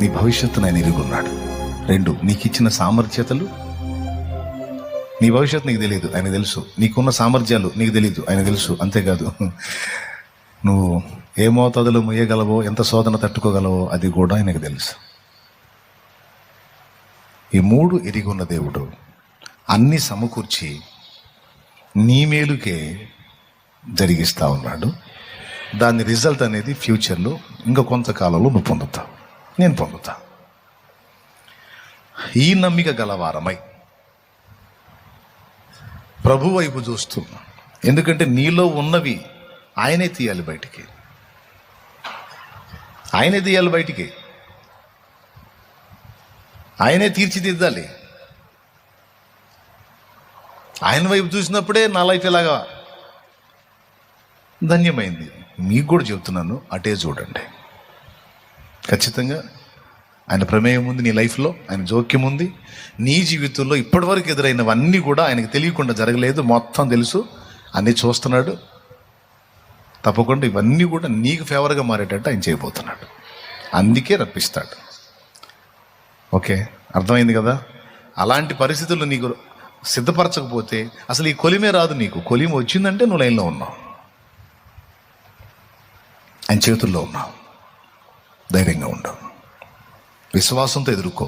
నీ భవిష్యత్తును ఆయన ఎరుగున్నాడు. 2, నీకు ఇచ్చిన సామర్థ్యతలు, నీ భవిష్యత్తు నీకు తెలియదు, ఆయన తెలుసు. నీకున్న సామర్థ్యాలు నీకు తెలియదు, ఆయన తెలుసు. అంతేకాదు, నువ్వు ఏ మోతాదులో మొయ్యగలవో, ఎంత శోధన తట్టుకోగలవో అది కూడా ఆయనకు తెలుసు. ఈ 3 ఎరిగున్న దేవుడు అన్ని సమకూర్చి నీ మేలుకే జరిగిస్తూ ఉన్నాడు. దాని రిజల్ట్ అనేది ఫ్యూచర్లో ఇంకా కొంతకాలంలో నువ్వు పొందుతావు, నేను పొందుతా. ఈ నమ్మిక గలవారమై ప్రభు వైపు చూస్తూ, ఎందుకంటే నీలో ఉన్నవి ఆయనే తీయాలి బయటికి, ఆయనే తీయాలి బయటికి, ఆయనే తీర్చిదిద్దాలి. ఆయన వైపు చూసినప్పుడే నా లైఫ్ ఎలాగా ధన్యమైంది. మీకు కూడా చెప్తున్నాను, అటే చూడండి. ఖచ్చితంగా ఆయన ప్రమేయం ఉంది నీ లైఫ్లో, ఆయన జోక్యం ఉంది. నీ జీవితంలో ఇప్పటివరకు ఎదురైనవన్నీ కూడా ఆయనకు తెలియకుండా జరగలేదు, మొత్తం తెలుసు, అన్నీ చూస్తున్నాడు. తప్పకుండా ఇవన్నీ కూడా నీకు ఫేవర్గా మారేటట్టు ఆయన చేయబోతున్నాడు. అందుకే రప్పిస్తాడు. ఓకే, అర్థమైంది కదా? అలాంటి పరిస్థితుల్లో నీకు సిద్ధపరచకపోతే అసలు ఈ కొలిమే రాదు. నీకు కొలిమి వచ్చిందంటే నువ్వు లైన్లో ఉన్నావు, ఆయన చేతుల్లో ఉన్నావు. ధైర్యంగా ఉండవు, విశ్వాసంతో ఎదుర్కో.